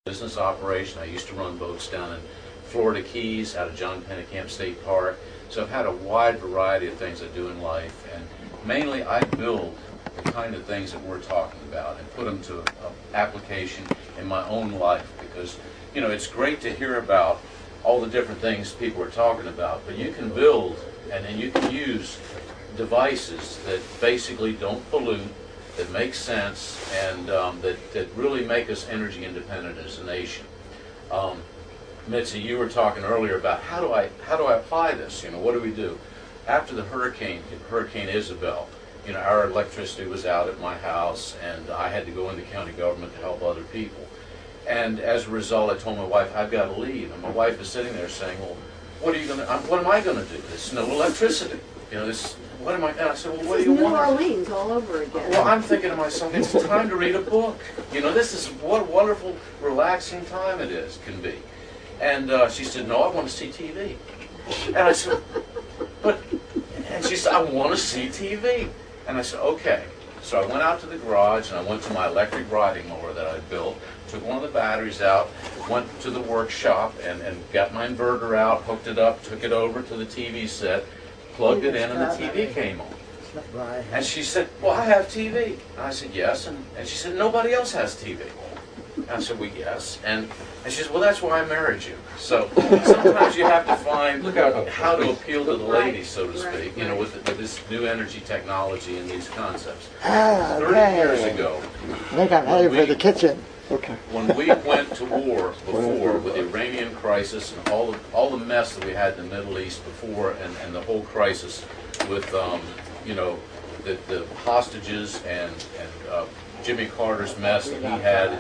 business operation. I used to run boats down in Florida Keys out of John Pennekamp State Park. So I've had a wide variety of things I do in life, and mainly I build the kind of things that we're talking about and put them to application in my own life, because you know it's great to hear about all the different things people are talking about, but you can build and then you can use devices that basically don't pollute, that make sense, and that really make us energy independent as a nation. Mitzi, you were talking earlier about how do I apply this? You know, what do we do? After the Hurricane Isabel, you know, our electricity was out at my house, and I had to go into county government to help other people. And as a result, I told my wife, I've got to leave. And my wife is sitting there saying, well, what am I going to do? There's no electricity. You know, what am I? And I said, well, what do you want? New Orleans all over again. Well, I'm thinking to myself, it's time to read a book. You know, this is what a wonderful, relaxing time it can be. And she said, no, I want to see TV. And I said, and she said, I want to see TV. And I said, okay. So I went out to the garage and I went to my electric riding mower that I built, took one of the batteries out, went to the workshop and got my inverter out, hooked it up, took it over to the TV set, plugged it in, and the TV came on. And she said, well, I have TV. And I said, yes. And she said, nobody else has TV. And I said, well, yes. And she said, well, that's why I married you. So sometimes you have to find how to appeal to the ladies, so to speak, you know, with this new energy technology and these concepts. 30 years ago, I think I'm headed for the kitchen. Okay. When we went to war before with the Iranian crisis and all the mess that we had in the Middle East before, and the whole crisis with you know, the hostages and Jimmy Carter's mess that he had,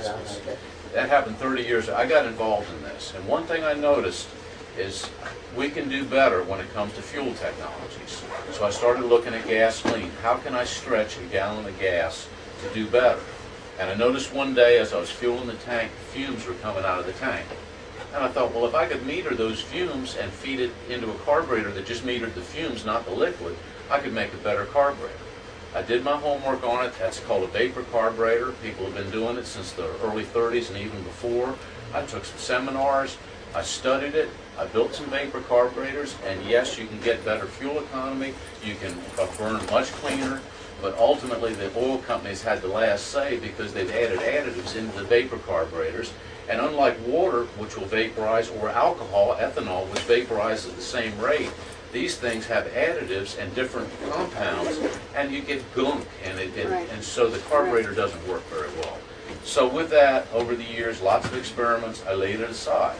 that happened 30 years ago. I got involved in this, and one thing I noticed is we can do better when it comes to fuel technologies. So I started looking at gasoline. How can I stretch a gallon of gas to do better? And I noticed one day as I was fueling the tank, fumes were coming out of the tank. And I thought, well, if I could meter those fumes and feed it into a carburetor that just metered the fumes, not the liquid, I could make a better carburetor. I did my homework on it. That's called a vapor carburetor. People have been doing it since the early 30s and even before. I took some seminars. I studied it. I built some vapor carburetors. And yes, you can get better fuel economy. You can burn much cleaner. But ultimately, the oil companies had the last say because they've added additives into the vapor carburetors. And unlike water, which will vaporize, or alcohol, ethanol, which vaporizes at the same rate, these things have additives and different compounds, and you get gunk, and so the carburetor doesn't work very well. So with that, over the years, lots of experiments, I laid it aside.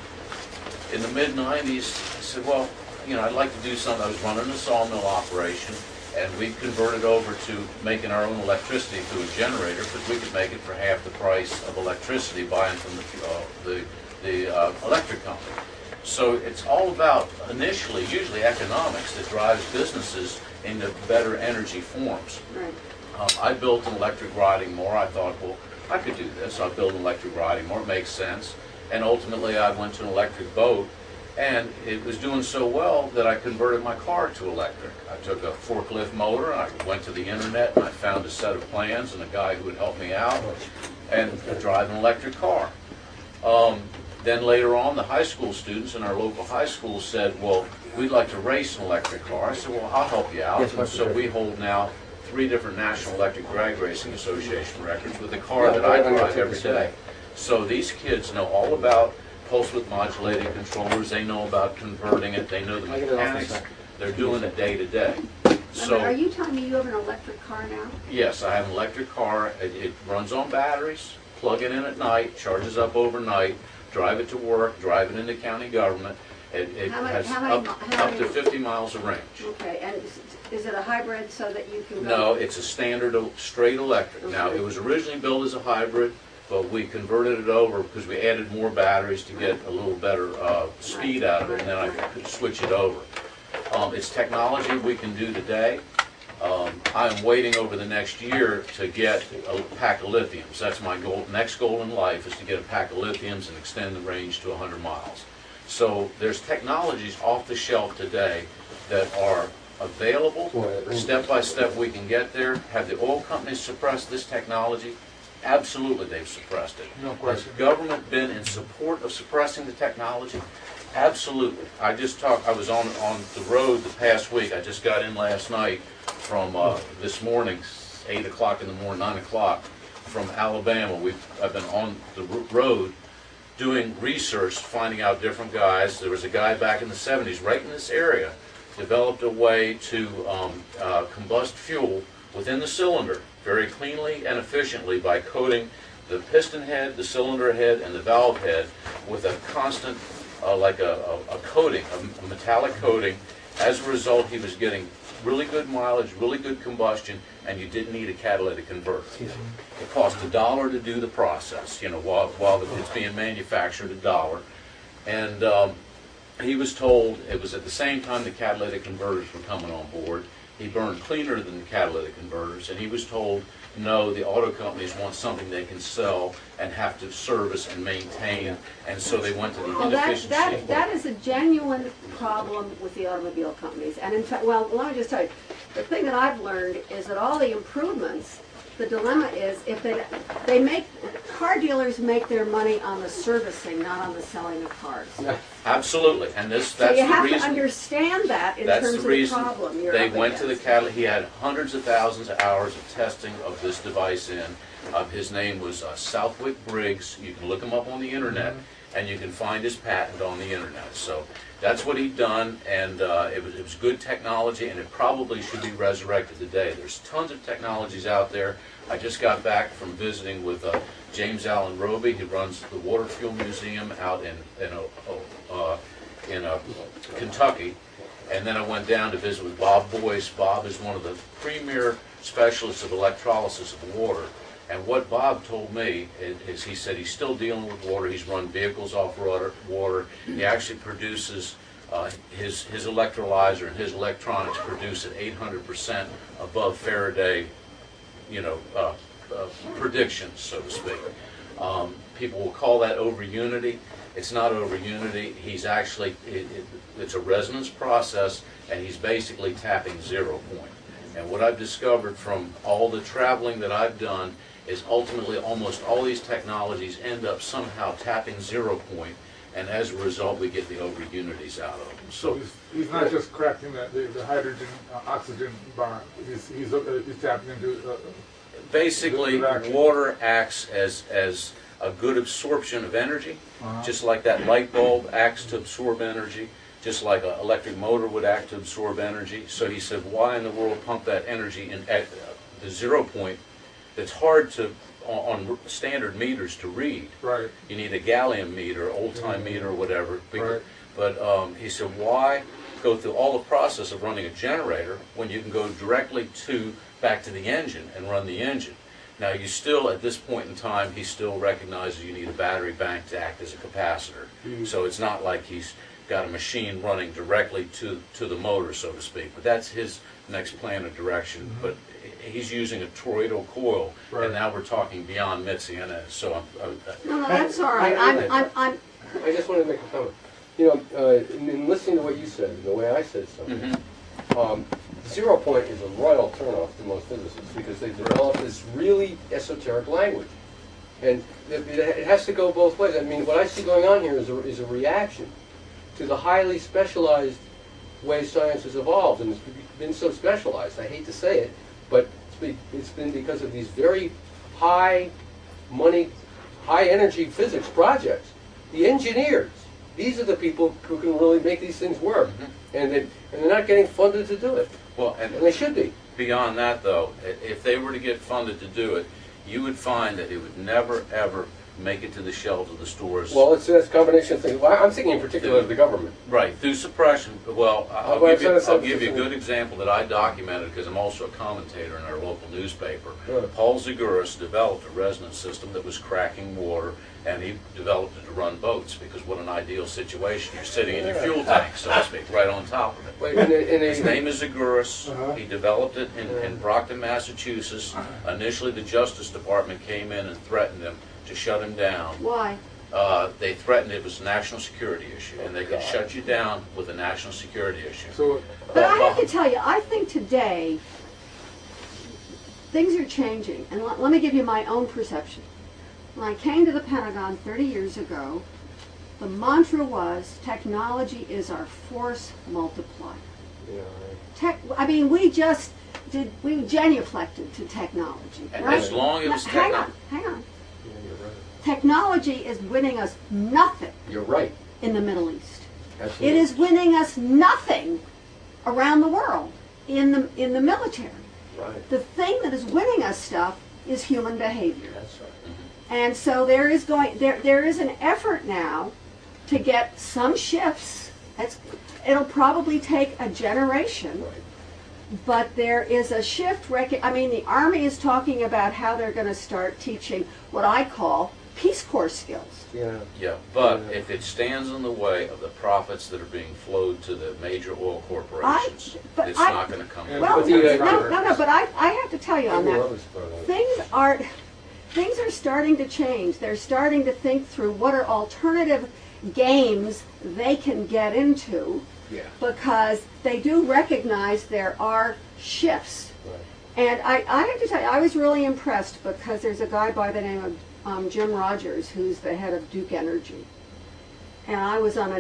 In the mid-90s, I said, well, you know, I'd like to do something. I was running a sawmill operation, and we converted over to making our own electricity through a generator, because we could make it for half the price of electricity buying from the electric company. So it's all about, initially, usually economics that drives businesses into better energy forms. Right. I built an electric riding mower. I thought, well, I could do this. I'll build an electric riding mower. It makes sense. And ultimately, I went to an electric boat, and it was doing so well that I converted my car to electric. I took a forklift motor, I went to the internet, and I found a set of plans and a guy who would help me out and drive an electric car. Then later on, the high school students in our local high school said, well, we'd like to race an electric car. I said, well, I'll help you out. And so we hold now 3 different National Electric Drag Racing Association records with the car that I drive every day. So these kids know all about pulse width modulated controllers. They know about converting it. They know the mechanics. They're doing it day to day. So, are you telling me you have an electric car now? Yes, I have an electric car. It runs on batteries. Plug it in at night, charges up overnight. Drive it to work, drive it into county government. It has up to 50 miles of range. Okay, and is it a hybrid so that you can go? No, it's a standard straight electric. Okay. Now, it was originally built as a hybrid, but we converted it over because we added more batteries to get a little better speed out of it, and then I could switch it over. It's technology we can do today. I'm waiting over the next year to get a pack of lithiums. That's my goal. Next goal in life is to get a pack of lithiums and extend the range to 100 miles. So there's technologies off the shelf today that are available. Step by step we can get there. Have the oil companies suppressed this technology? Absolutely, they've suppressed it. No Has question. government been in support of suppressing the technology? Absolutely. I was on the road the past week. I just got in last night from this morning, 8 o'clock in the morning, 9 o'clock, from Alabama. I've been on the road doing research, finding out different guys. There was a guy back in the 70s, right in this area, developed a way to combust fuel within the cylinder very cleanly and efficiently by coating the piston head, the cylinder head, and the valve head with a constant, like a coating, a metallic coating. As a result, he was getting really good mileage, really good combustion, and you didn't need a catalytic converter. It cost $1 to do the process, you know, while it's being manufactured, $1. And he was told it was at the same time the catalytic converters were coming on board. He burned cleaner than the catalytic converters, and he was told, no, the auto companies want something they can sell and have to service and maintain, and so they went to the Well, inefficiency. that is a genuine problem with the automobile companies. And in fact, well, let me just tell you, the thing that I've learned is that all the improvements, the dilemma is if they make, car dealers make their money on the servicing, not on the selling of cars. Absolutely, and that's So you the have to reason. understand that in That's terms the of the reason problem you're they up went to the against. catalytic. He had hundreds of thousands of hours of testing of this device in. His name was Southwick Briggs. You can look him up on the internet, and you can find his patent on the internet. So that's what he'd done, and it was good technology, and it probably should be resurrected today. There's tons of technologies out there. I just got back from visiting with James Allen Roby. He runs the Water Fuel Museum out in Kentucky. And then I went down to visit with Bob Boyce. Bob is one of the premier specialists of electrolysis of water. And what Bob told me is he said he's still dealing with water. He's run vehicles off water. He actually produces his electrolyzer and his electronics produce at 800% above Faraday, predictions, so to speak. People will call that over unity. It's not over unity. He's actually, it's a resonance process, and he's basically tapping 0 point. And what I've discovered from all the traveling that I've done is ultimately almost all these technologies end up somehow tapping 0 point, and as a result we get the over unities out of them. So he's not just cracking the hydrogen oxygen bond. He's tapping into basically the water acts as a good absorption of energy, just like that light bulb acts to absorb energy, just like an electric motor would act to absorb energy. So he said, why in the world pump that energy in at the 0 point that's hard to on standard meters to read? Right. You need a gallium meter, old-time meter, or whatever. Right. But he said, why go through all the process of running a generator when you can go directly back to the engine and run the engine? Now, you still, at this point in time, he still recognizes you need a battery bank to act as a capacitor. So it's not like he's got a machine running directly to the motor, so to speak. But that's his next plan of direction. But he's using a toroidal coil, Right. and now we're talking beyond Mitzi. And so No, that's all right. I'm I just wanted to make a comment. You know, in listening to what you said, and the way I said something, 0 point is a royal turnoff to most physicists because they've developed this really esoteric language. And it has to go both ways. I mean, what I see going on here is a reaction to the highly specialized way science has evolved. And it's been so specialized, I hate to say it, but it's been because of these very high money, high energy physics projects. The engineers, these are the people who can really make these things work. And they're not getting funded to do it. well, and And they should be. beyond that, though, if they were to get funded to do it, you would find that it would never, ever make it to the shelves of the stores. Well, it's a combination of things. Well, I'm thinking in particular of the government. Right, through suppression. Well, I'll Well, give you a good example that I documented because I'm also a commentator in our local newspaper. Paul Zaguris developed a resonance system that was cracking water, and he developed it to run boats because what an ideal situation. You're sitting in your fuel tank, so to speak, right on top of it. Wait, His name is Zaguris. He developed it in Brockton, Massachusetts. Initially, the Justice Department came in and threatened him to shut him down. why? They threatened it was a national security issue, and they could shut you down with a national security issue. So But I have to tell you, I think today, things are changing, and let me give you my own perception. When I came to the Pentagon 30 years ago, the mantra was, technology is our force multiplier. Yeah, right. I mean, we genuflected to technology, And right? as long as Hang on. Yeah, you're right. Technology is winning us nothing You're right. in the Middle East. Absolutely. It is winning us nothing around the world in the military. Right. The thing that is winning us stuff is human behavior. That's right. And so there is an effort now to get some shifts. It'll probably take a generation, Right. but there is a shift. I mean, the Army is talking about how they're going to start teaching what I call Peace Corps skills. Yeah. Yeah, but if it stands in the way of the profits that are being flowed to the major oil corporations, but it's I- not going to come. Yeah, Well, But the, no, but I have to tell you on that. Things are starting to change. They're starting to think through what are alternative games they can get into, Yeah. because they do recognize there are shifts. Right. And I have to tell you, I was really impressed because there's a guy by the name of Jim Rogers, who's the head of Duke Energy. And I was on a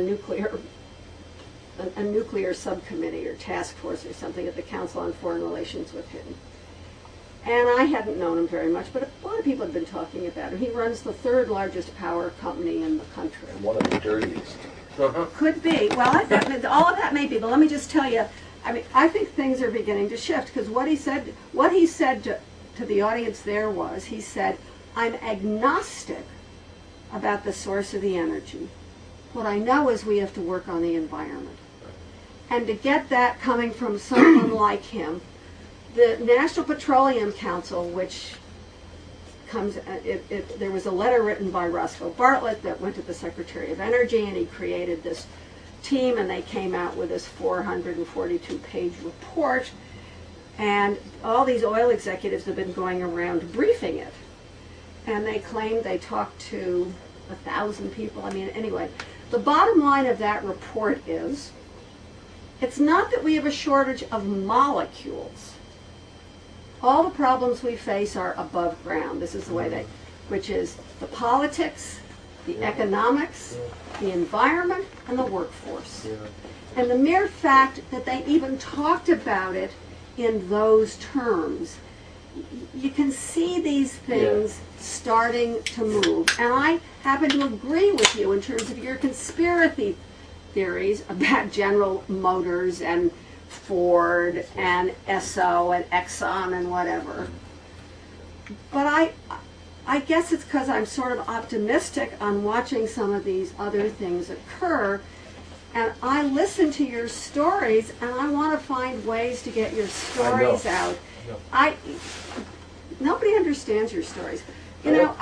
nuclear subcommittee or task force or something at the Council on Foreign Relations with him. And I hadn't known him very much, but a lot of people had been talking about him. He runs the third largest power company in the country. One of the dirtiest. Uh-huh. Could be. Well, all of that may be, but let me just tell you, I mean, I think things are beginning to shift, because what he said to the audience there was, he said, I'm agnostic about the source of the energy. What I know is we have to work on the environment. And to get that coming from someone like him, the National Petroleum Council, which comes, there was a letter written by Roscoe Bartlett that went to the Secretary of Energy, and he created this team, and they came out with this 442-page report. And all these oil executives have been going around briefing it. And they claimed they talked to 1,000 people. I mean, anyway, the bottom line of that report is, it's not that we have a shortage of molecules. All the problems we face are above ground. This is the way which is the politics, the economics, the environment, and the workforce. Yeah. And the mere fact that they even talked about it in those terms, you can see these things starting to move. And I happen to agree with you in terms of your conspiracy theories about General Motors and Ford and Esso and Exxon and whatever. But I guess it's because I'm sort of optimistic on watching some of these other things occur, and I listen to your stories, and I want to find ways to get your stories out. Nobody understands your stories. You know,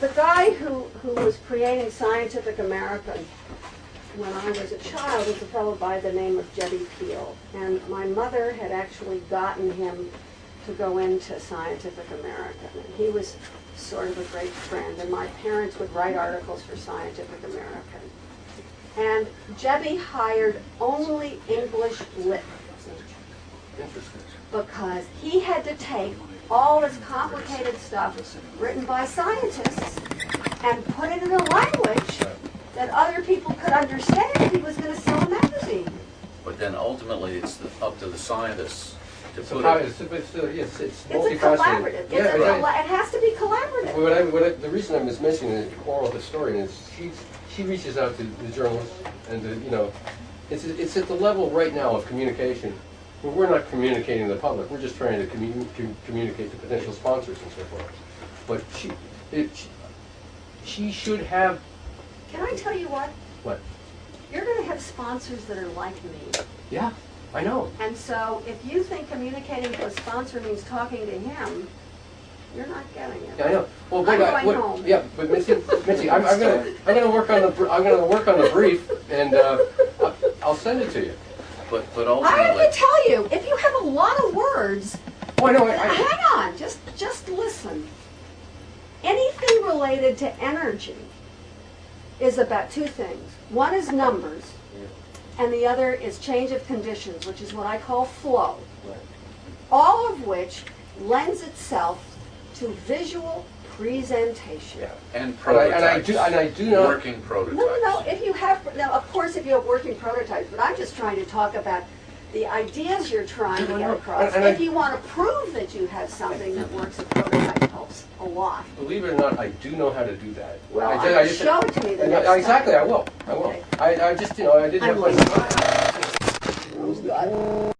the guy who was creating Scientific American when I was a child was a fellow by the name of Jebby Field, and my mother had actually gotten him to go into Scientific American, and he was sort of a great friend, and my parents would write articles for Scientific American. And Jebby hired only English lit Interesting. because he had to take all this complicated stuff written by scientists and put it in a language that other people could understand if he was going to sell a magazine. But then ultimately, it's up to the scientists to So put how, it. it's It's a multifaceted. collaborative. Yeah, right. It has to be collaborative. The reason I'm just mentioning the oral historian is she reaches out to the journalists and it's at the level right now of communication where we're not communicating to the public. We're just trying to communicate to potential sponsors and so forth. But she should have. Can I tell you what? What? You're going to have sponsors that are like me. Yeah, I know. And so if you think communicating to a sponsor means talking to him, you're not getting it. Yeah, I know. Well, I'm going home. Yeah, but Mitzi, I'm gonna work on the brief, and I'll send it to you. But I have ultimately, to tell you, if you have a lot of words, Oh, I know. hang on, just listen. Anything related to energy is about two things. One is numbers, and the other is change of conditions, which is what I call flow. Right. All of which lends itself to visual presentation. Yeah. And And prototypes. I do not. Working prototypes. No, if you have, now, of course, if you have working prototypes, but I'm just trying to talk about the ideas you're trying to get across. And If you want to prove that you have something that works, a prototype helps a lot. Believe it or not, I do know how to do that. Well, I just- show it to me the Yeah, next time. exactly, I will. Okay. I just, I didn't have I'm my. late. Oh, God.